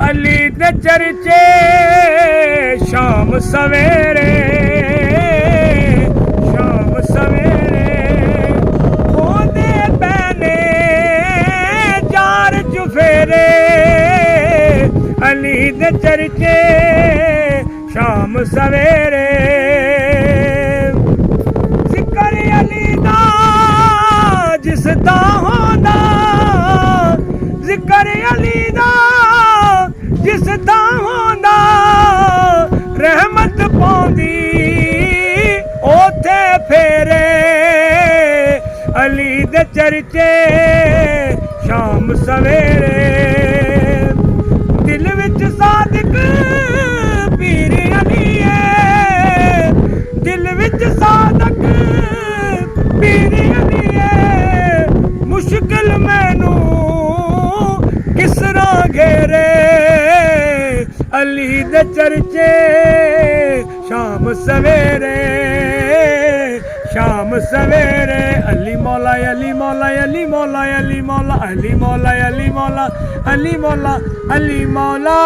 अली दे चर्चे शाम सवेरे, शाम सवेरे होंदे पैने जार चुफेरे। अली दे चर्चे शाम सवेरे, जिक्र अली दा जिसदा होंदा, जिक्र अली दा जिसदा होंदा, रहमत पाउंदी ओथे फेरे। अली दे चर्चे शाम सवेरे, दिल विच सादिक पीर अली है, दिल विच सादिक पीर अली है। मुश्किल मैनू किस तरह घेरे, अली दे चर्चे शाम सवेरे, शाम सवेरे। अली मौला अली मौला अली मौला अली मौला अली मौला अली मौला अली मौला अली मौला।